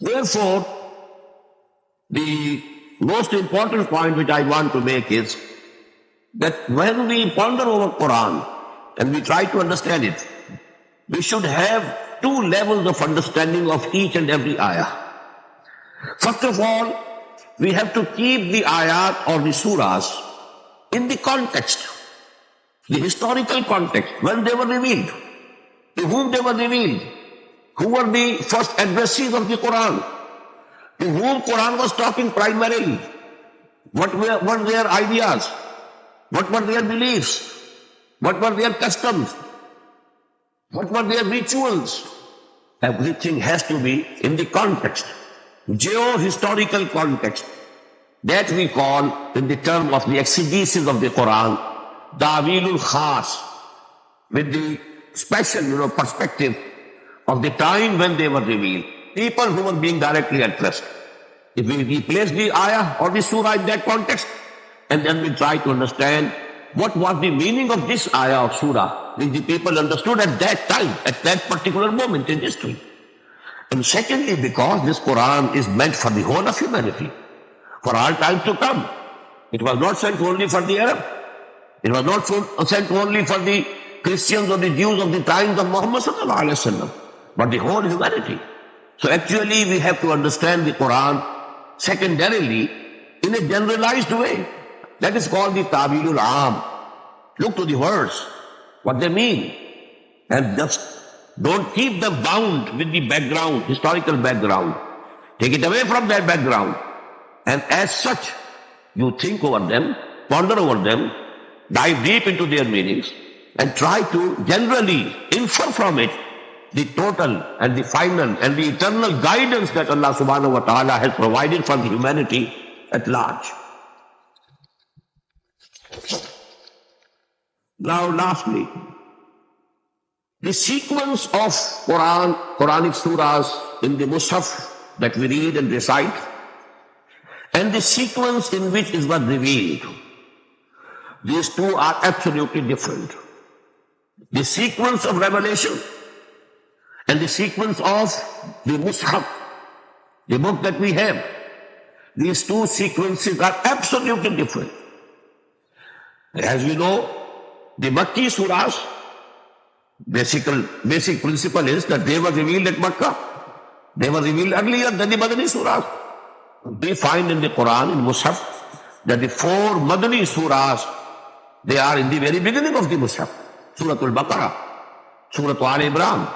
Therefore, the most important point which I want to make is that when we ponder over Quran and we try to understand it, we should have two levels of understanding of each and every ayah. First of all, we have to keep the ayat or the surahs in the context, the historical context, when they were revealed, to whom they were revealed, who were the first addressees of the Quran, to whom Quran was talking primarily, what were their ideas, what were their beliefs, what were their customs, what were their rituals. Everything has to be in the context, geo-historical context. That we call, in the term of the exegesis of the Quran, ta'wilul khas, with the special, perspective of the time when they were revealed, people who were being directly addressed. If we place the ayah or the surah in that context, and then we try to understand what was the meaning of this ayah or surah, which the people understood at that time, at that particular moment in history. And secondly, because this Quran is meant for the whole of humanity, for all time to come. It was not sent only for the Arab. It was not sent only for the Christians or the Jews of the times of Muhammad sallallahu alaihi wasallam, but the whole humanity. So actually we have to understand the Quran secondarily in a generalized way. That is called the ta'wilul aam. Look to the words, what they mean, and just don't keep them bound with the background, historical background. Take it away from that background. And as such, you think over them, ponder over them, dive deep into their meanings, and try to generally infer from it the total and the final and the eternal guidance that Allah subhanahu wa ta'ala has provided for the humanity at large. Now lastly, the sequence of Quranic surahs in the Mus'haf that we read and recite, and the sequence in which it was revealed, these two are absolutely different. The sequence of revelation and the sequence of the Mus'haf, the book that we have, these two sequences are absolutely different. As we know, the Makki surahs, basic principle is that they were revealed at Makkah. They were revealed earlier than the Madani surahs. We find in the Quran, in Mus'haf, that the four Madani surahs, they are in the very beginning of the Mus'haf. Suratul Baqarah, Suratul Al Imran,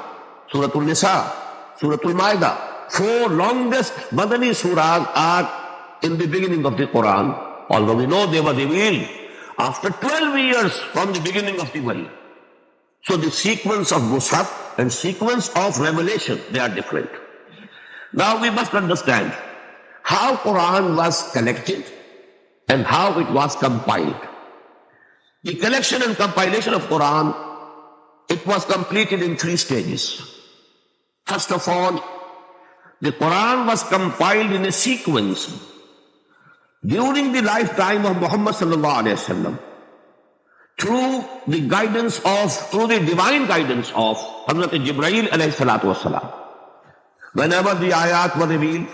Suratul Nisa, Suratul Ma'idah. Four longest Madani surahs are in the beginning of the Quran, although we know they were revealed after 12 years from the beginning of the world. So the sequence of Mus'haf and sequence of revelation, they are different. Now we must understand how Quran was collected and how it was compiled. The collection and compilation of Quran, it was completed in 3 stages. First of all, the Quran was compiled in a sequence during the lifetime of Muhammad sallallahu alaihi wasallam, through the divine guidance of Hazrat Jibreel alayhi salatu wasalam. Whenever the ayat were revealed,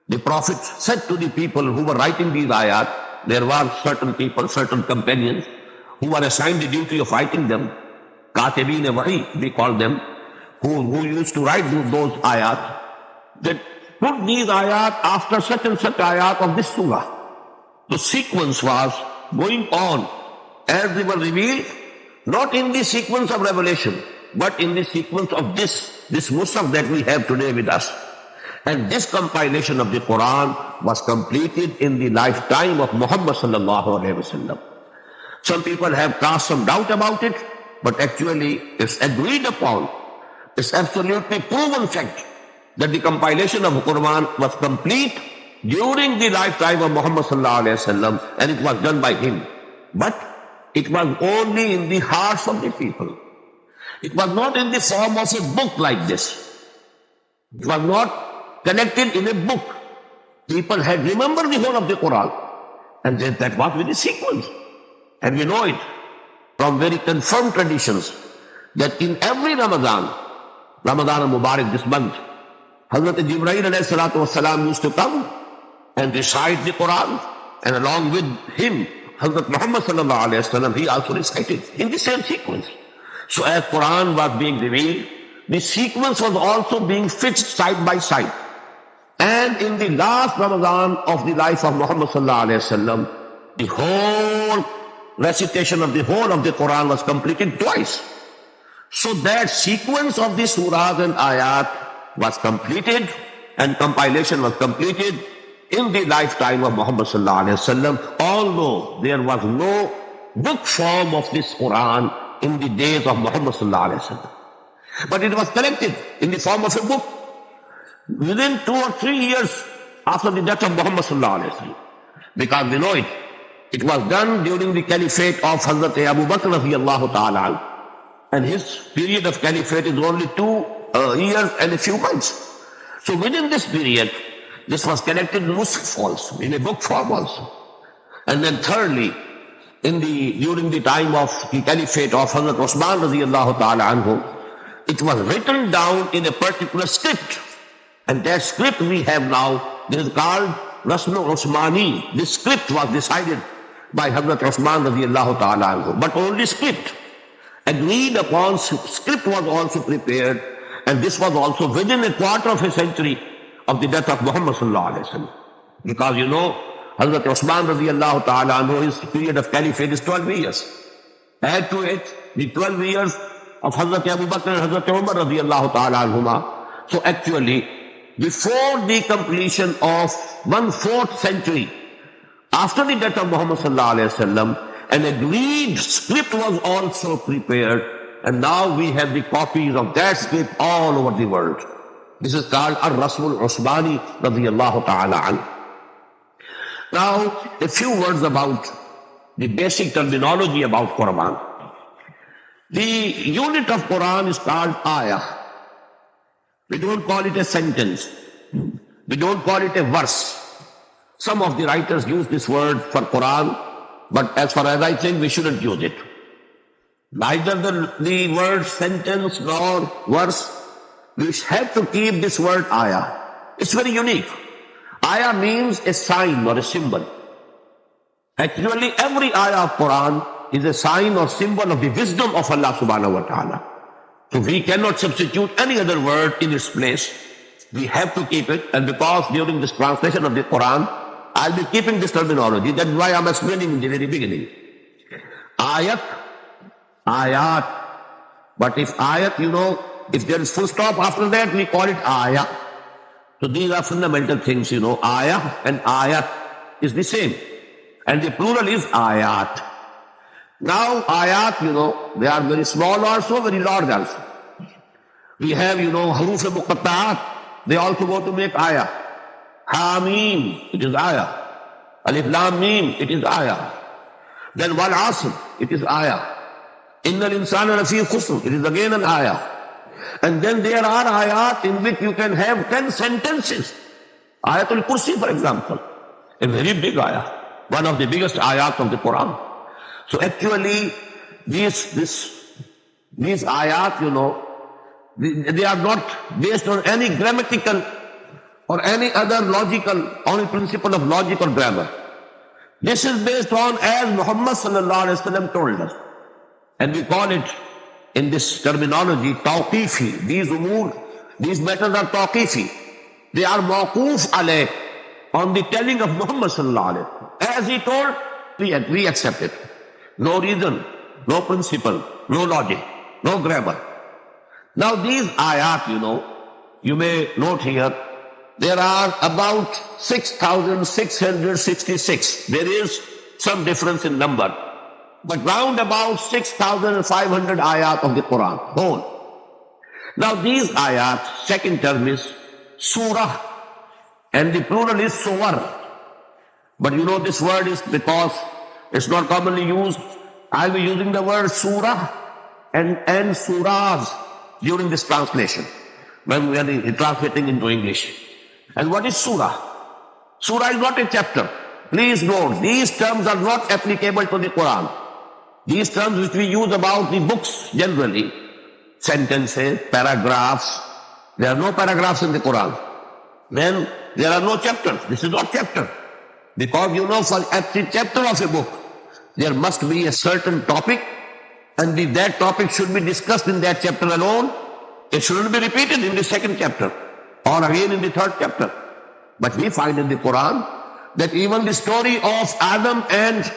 the Prophet said to the people who were writing these ayat, there were certain people, certain companions, who were assigned the duty of writing them, katibin-e-wahi, we call them, who used to write those ayat, that put these ayat after such and such ayat of this surah. The sequence was going on as they were revealed, not in the sequence of revelation, but in the sequence of this Mus'haf that we have today with us. And this compilation of the Quran was completed in the lifetime of Muhammad sallallahu alaihi wasallam. Some people have cast some doubt about it, but actually it's agreed upon. It's absolutely proven fact that the compilation of the Quran was complete during the lifetime of Muhammad sallallahu alaihi wasallam, and it was done by him. But it was only in the hearts of the people. It was not in the form of a book like this. It was not connected in a book. People had remembered the whole of the Quran, and then that was with the sequence. And we know it from very confirmed traditions that in every Ramadan al-Mubarak this month, Hazrat Jibreel alayhi salatu wasalam used to come and recite the Quran, and along with him, Hazrat Muhammad sallallahu alayhi wasallam, he also recited in the same sequence. So as Quran was being revealed, the sequence was also being fixed side by side. And in the last Ramadan of the life of Muhammad sallallahu alayhi wasallam, the whole recitation of the whole of the Quran was completed twice. So that sequence of the surahs and ayat was completed, and compilation was completed in the lifetime of Muhammad sallallahu alayhi wasallam, although there was no book form of this Quran in the days of Muhammad sallallahu alayhi wasallam. But it was collected in the form of a book within 2 or 3 years after the death of Muhammad sallallahu alayhi wasallam. Because we know it was done during the caliphate of Hazrat Abu Bakr radiyallahu ta'ala anhu. And his period of caliphate is only 2 years and a few months. So within this period, this was collected in Mus'haf also, in a book form also. And then thirdly, during the time of the caliphate of Hazrat Usman radiyallahu ta'ala anhu, it was written down in a particular script. And that script we have now, this is called Rasm Usmani. This script was decided by Hazrat Usman radiyallahu ta'ala anhu. But only script. Agreed upon script was also prepared, and this was also within a quarter of a century of the death of Muhammad sallallahu alayhi wasallam. Because you know, Hazrat Usman radiyallahu ta'ala anhu, his period of caliphate is 12 years. Add to it the 12 years of Hazrat Abu Bakr and Hazrat Umar radiyallahu ta'ala anhuma. So actually, before the completion of 1/4 century, after the death of Muhammad sallallahu alayhi wasallam, an agreed script was also prepared, and now we have the copies of that script all over the world. This is called Ar-Rasm Al-Usmani radiyallahu ta'ala anhu. Now, a few words about the basic terminology about Quran. The unit of Quran is called ayah. We don't call it a sentence. We don't call it a verse. Some of the writers use this word for Quran, but as far as I think, we shouldn't use it. Neither the word sentence nor verse. We have to keep this word ayah. It's very unique. Ayah means a sign or a symbol. Actually, every ayah of Quran is a sign or symbol of the wisdom of Allah subhanahu wa ta'ala. So we cannot substitute any other word in its place. We have to keep it, and because during this translation of the Quran, I'll be keeping this terminology. That's why I'm explaining in the very beginning. Ayat, ayat. But if ayat, you know, if there is full stop after that, we call it ayah. So these are fundamental things, you know. Ayah and ayat is the same. And the plural is ayat. Now ayat, you know, they are very small also, very large also. We have, you know, haruf muqatta'at. They also go to make ayah. Hamim, it is ayah. Alif Lam Mim, it is ayah. Then Wal Asr, it is ayah. Innal insana lafi khusr, it is again an ayah. And then there are ayat in which you can have 10 sentences. Ayatul Kursi, for example, a very big ayah, one of the biggest ayat of the Quran. So actually, these ayat, you know, they are not based on any grammatical or any other logical, only principle of logic or grammar. This is based on as Muhammad sallallahu alaihi wasallam told us. And we call it in this terminology tawqifi. These matters are tawqifi. They are mawquf alayh, on the telling of Muhammad sallallahu alaihi wasallam. As he told, we accept it. No reason, no principle, no logic, no grammar. Now these ayat, you know, you may note here, there are about 6,666. There is some difference in number, but round about 6,500 ayat of the Quran, whole. Now these ayat, second term is surah, and the plural is suwar. But you know this word is because it's not commonly used. I'll be using the word surah and surahs during this translation, when we are translating into English. And what is surah? Surah is not a chapter. Please note, these terms are not applicable to the Quran. These terms which we use about the books generally, sentences, paragraphs, there are no paragraphs in the Quran. then there are no chapters. This is not chapter. Because for every chapter of a book, there must be a certain topic, and that topic should be discussed in that chapter alone. It shouldn't be repeated in the second chapter or again in the third chapter. But we find in the Quran that even the story of Adam and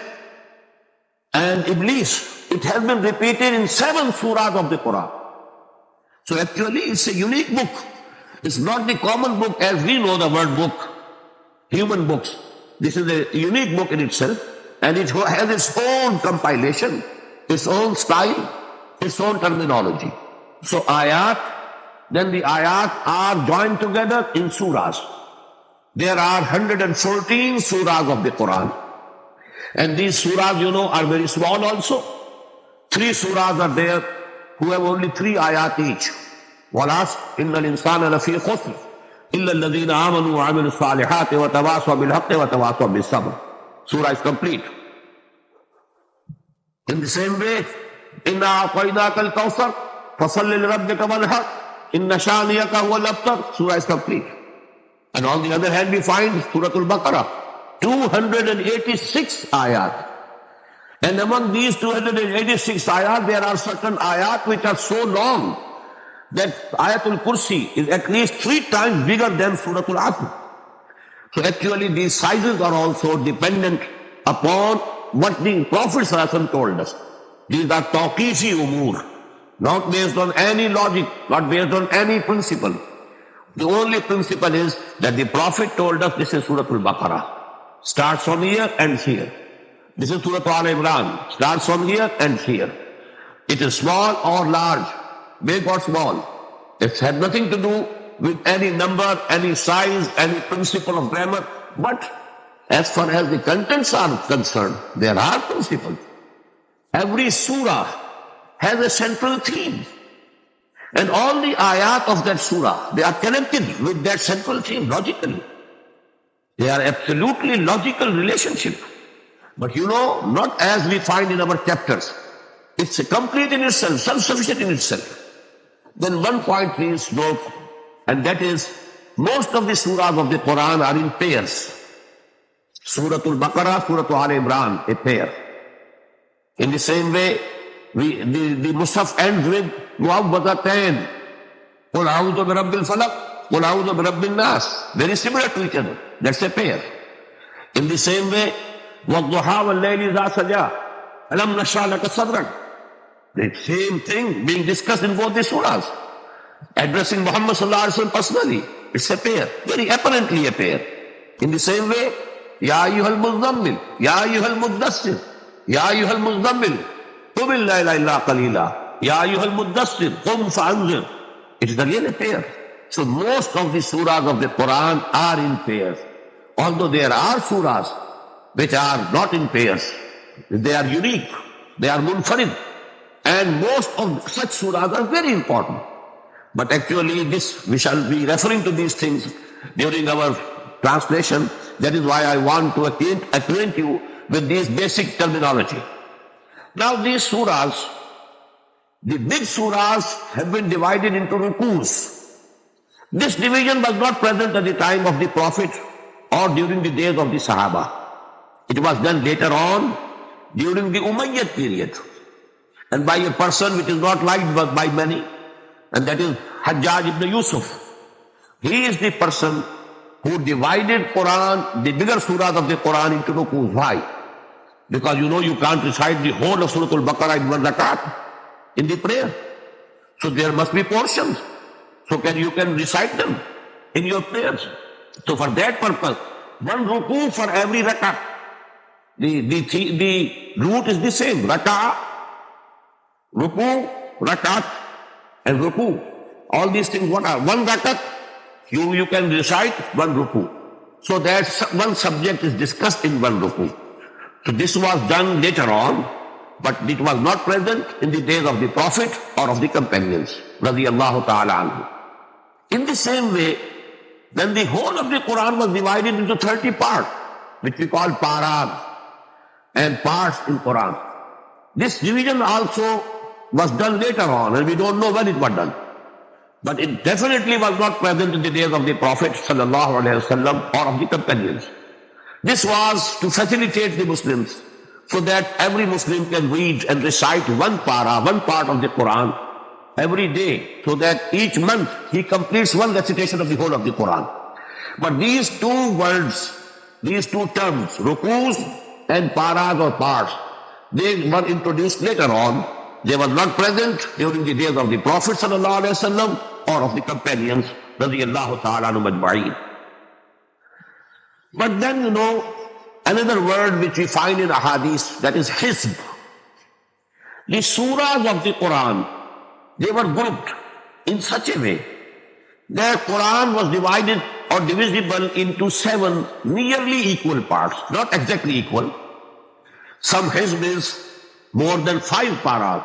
Iblis, it has been repeated in 7 surahs of the Quran. So actually it's a unique book. It's not the common book as we know the word book, human books. This is a unique book in itself, and it has its own compilation, its own style, its own terminology. So ayat, then the ayat are joined together in surahs. There are 114 surahs of the Quran. And these surahs, are very small also. 3 surahs are there who have only 3 ayat each. وَالْعَصْرِ إِنَّ الْإِنسَانَ لَفِي خُسْرٍ إِلَّا الَّذِينَ آمَنُوا وَعَمِلُوا الصَّالِحَاتِ وَتَوَاصَوْا بِالْحَقِّ وَتَوَاصَوْا بِالصَّبْرِ. Surah is complete. In the same way, إِنَّا أَعْطَيْنَاكَ الْكَوْثَرَ فَصَلِّ لِرَبِّكَ وَانْحَرْ إِنَّ شَانِئَكَ هُوَ الْأَبْتَرُ. Surah is complete. And on the other hand, we find Surah Al-Baqarah, 286 ayat. And among these 286 ayat, there are certain ayat which are so long that Ayatul Kursi is at least 3 times bigger than Surah Al-Asr. So actually these sizes are also dependent upon what the Prophet ﷺ told us. These are tawqifi umur, not based on any logic, not based on any principle. The only principle is that the Prophet told us this is Surah Al-Baqarah. Starts from here and here. This is Surah Al-Imran. Starts from here and here. It is small or large, big or small. It has nothing to do with any number, any size, any principle of grammar. But as far as the contents are concerned, there are principles. Every surah has a central theme. And all the ayat of that surah, they are connected with that central theme logically. They are absolutely logical relationship. But not as we find in our chapters. It's complete in itself, self-sufficient in itself. Then one point please note, and that is, most of the surahs of the Quran are in pairs. Surah Al-Baqarah, Surah Al-Imran, a pair. In the same way, the Musaf ends with Mu'awwadatayn. Qul a'udhu bi rabbil falaq, Qul a'udhu bi rabbin nas. Very similar to each other. That's a pair. In the same way, وَالضُّحَى وَاللَّيْلِ إِذَا سَجَىٰ أَلَمْ نَشْرَحْ لَكَ صَدْرَكَ. The same thing being discussed in both the surahs. Addressing Muhammad sallallahu alaihi wasallam personally. It's a pair. Very apparently a pair. In the same way, Ya ayyuhal muzammil, Ya ayyuhal muddassir, Ya ayyuhal muzammil, قُمِ اللَّيْلَ إِلَّا قَلِيلًا, Ya ayyuhal muddassir, قُمْ فَأَنذِرْ. It is really a pair. So most of the surahs of the Quran are in pairs. Although there are surahs which are not in pairs. They are unique. They are munfarid. And most of such surahs are very important. But actually we shall be referring to these things during our translation. That is why I want to acquaint you with these basic terminology. Now these surahs, the big surahs have been divided into rukus. This division was not present at the time of the Prophet or during the days of the Sahaba. It was done later on during the Umayyad period, and by a person which is not liked by many, and that is Hajjaj ibn Yusuf. He is the person who divided Quran, the bigger surahs of the Quran, into rukus. Why? Because you can't recite the whole of Surah Al-Baqarah in one rakat in the prayer. So there must be portions. So you can recite them in your prayers. So for that purpose, one ruku for every rakat. The root is the same. Raka'ah, ruku, rakat, and ruku. All these things, what are? One rakat, you can recite one ruku. So that one subject is discussed in one ruku. So this was done later on, but it was not present in the days of the Prophet or of the companions. Radiyallahu ta'ala anhu. In the same way, then the whole of the Quran was divided into 30 parts, which we call paras and parts in Quran. This division also was done later on, and we don't know when it was done. But it definitely was not present in the days of the Prophet ﷺ or of the companions. This was to facilitate the Muslims so that every Muslim can read and recite one part of the Quran every day, so that each month he completes one recitation of the whole of the Quran. But these two words, these two terms, rukus and paras or parts, they were introduced later on. They were not present during the days of the Prophet ﷺ or of the companions radiyallahu ta'ala anhum ajma'in. But then, another word which we find in ahadith, that is hizb. The surahs of the Quran, they were grouped in such a way that Quran was divided or divisible into 7 nearly equal parts, not exactly equal. Some hizb is more than 5 paras.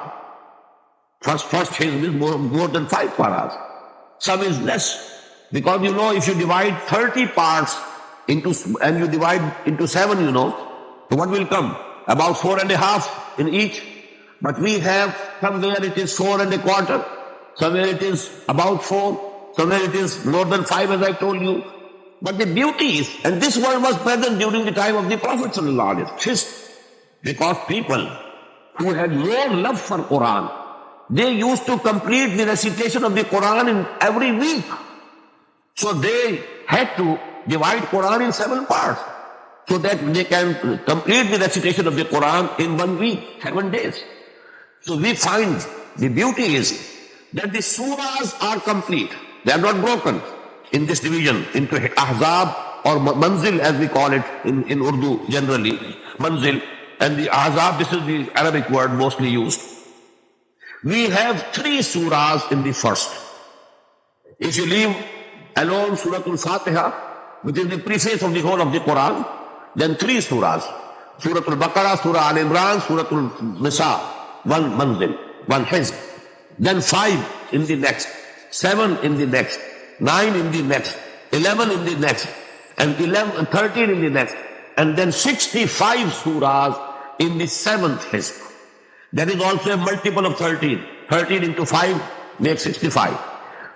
First hizb is more than 5 paras. Some is less. Because if you divide 30 parts and you divide into 7, so what will come? About 4.5 in each. But we have somewhere it is 4 1/4, somewhere it is about 4, somewhere it is more than 5 as I told you. But the beauty is, and this word was present during the time of the Prophet ﷺ, because people who had more love for Quran, they used to complete the recitation of the Quran in every week. So they had to divide Quran in 7 parts so that they can complete the recitation of the Quran in 1 week, 7 days. So we find the beauty is that the surahs are complete. They are not broken in this division into ahzab or manzil as we call it in Urdu generally. Manzil and the ahzab, this is the Arabic word mostly used. We have 3 surahs in the first. If you leave alone Surah Al-Fatiha, which is the preface of the whole of the Quran, then 3 surahs. Surah Al-Baqarah, Surah Al-Imran, Surah Al-Nisa. 1 manzil, 1 hizb. Then 5 in the next, 7 in the next, 9 in the next, 11 in the next, and 13 in the next, and then 65 surahs in the 7th hizb. There is also a multiple of 13. 13 into 5 makes 65.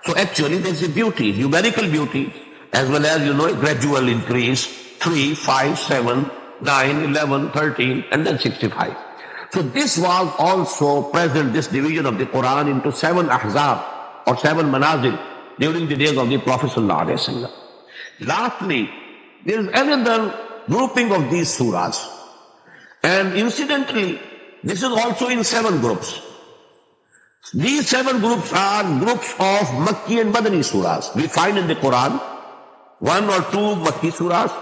So actually there is a beauty, numerical beauty, as well as, a gradual increase, 3, 5, 7, 9, 11, 13, and then 65. So this was also present, this division of the Quran into 7 ahzab or 7 manazil during the days of the Prophet ﷺ. Lastly, there is another grouping of these surahs. And incidentally, this is also in 7 groups. These 7 groups are groups of Makki and Madani surahs. We find in the Quran 1 or 2 Makki surahs,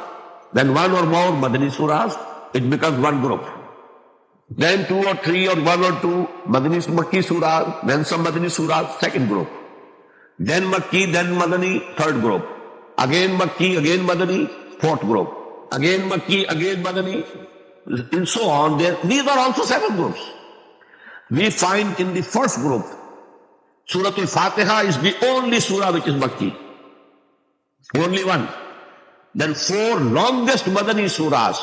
then 1 or more Madani surahs. It becomes 1 group. Then 2 or 3 or 1 or 2 Makki surahs, then some Madani surahs, 2nd group. Then Makki, then Madani, 3rd group. Again Makki, again Madani, 4th group. Again Makki, again Madani, and so on. These are also 7 groups. We find in the first group, Surah Al-Fatiha is the only surah which is Makki. Only one. Then 4 longest Madani surahs,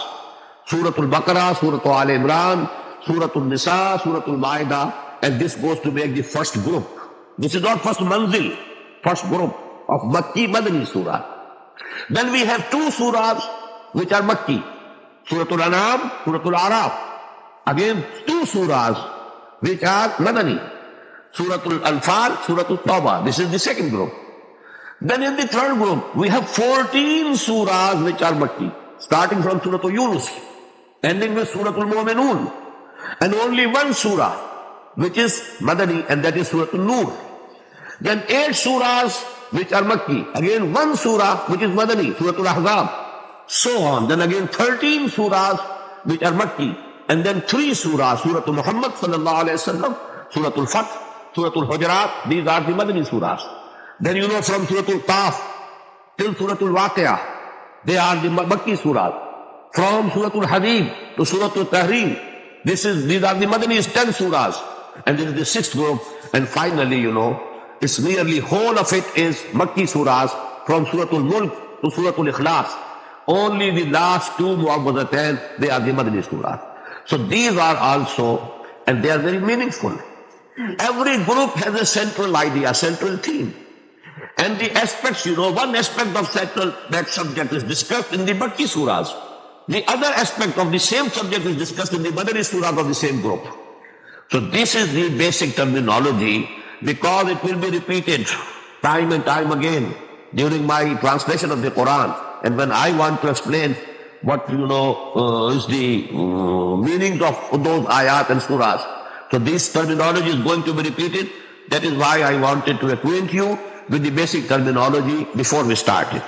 Surah Al-Baqarah, Surah Al-Imran, Surah Al-Nisa, Surah Al-Ma'idah, and this goes to make the first group. This is not first manzil, first group of Makki Madani surah. Then we have 2 surahs which are Makki, Surah Al-An'am, Surah Al-Araf. Again 2 surahs which are Madani, Surah Al-Anfal, Surah Al-Tawbah. This is the 2nd group. Then in the 3rd group, we have 14 surahs which are Makki, starting from Surah Al-Yunus, ending with Surah Al-Mu'minun, and only 1 surah which is Madani, and that is Surah Al-Nur. Then 8 surahs which are Makki, again 1 surah which is Madani, Surah Al-Ahzab, so on. Then again 13 surahs which are Makki, and then 3 surahs, Surah Muhammad sallallahu alayhi wa sallam, Surah Al-Fath, Surah Al-Hujurat, these are the Madani surahs. Then from Surah Al-Qaf till Surah Al-Waqi'ah, they are the Makki surahs. From Surah Al-Hadid to Surah Al-Tahrim, these are the Madani's 10 surahs. And this is the 6th group. And finally, it's nearly whole of it is Makki surahs from Surah Al-Mulk to Surah Al-Ikhlas. Only the last 2 Mu'awwidhatayn, they are the Madani surahs. So these are also, and they are very meaningful. Every group has a central idea, central theme. And the aspects, one aspect of that subject is discussed in the Makki surahs. The other aspect of the same subject is discussed in the Madani surahs of the same group. So this is the basic terminology, because it will be repeated time and time again during my translation of the Quran. And when I want to explain what, is the meaning of those ayat and surahs, so this terminology is going to be repeated. That is why I wanted to acquaint you with the basic terminology before we start it.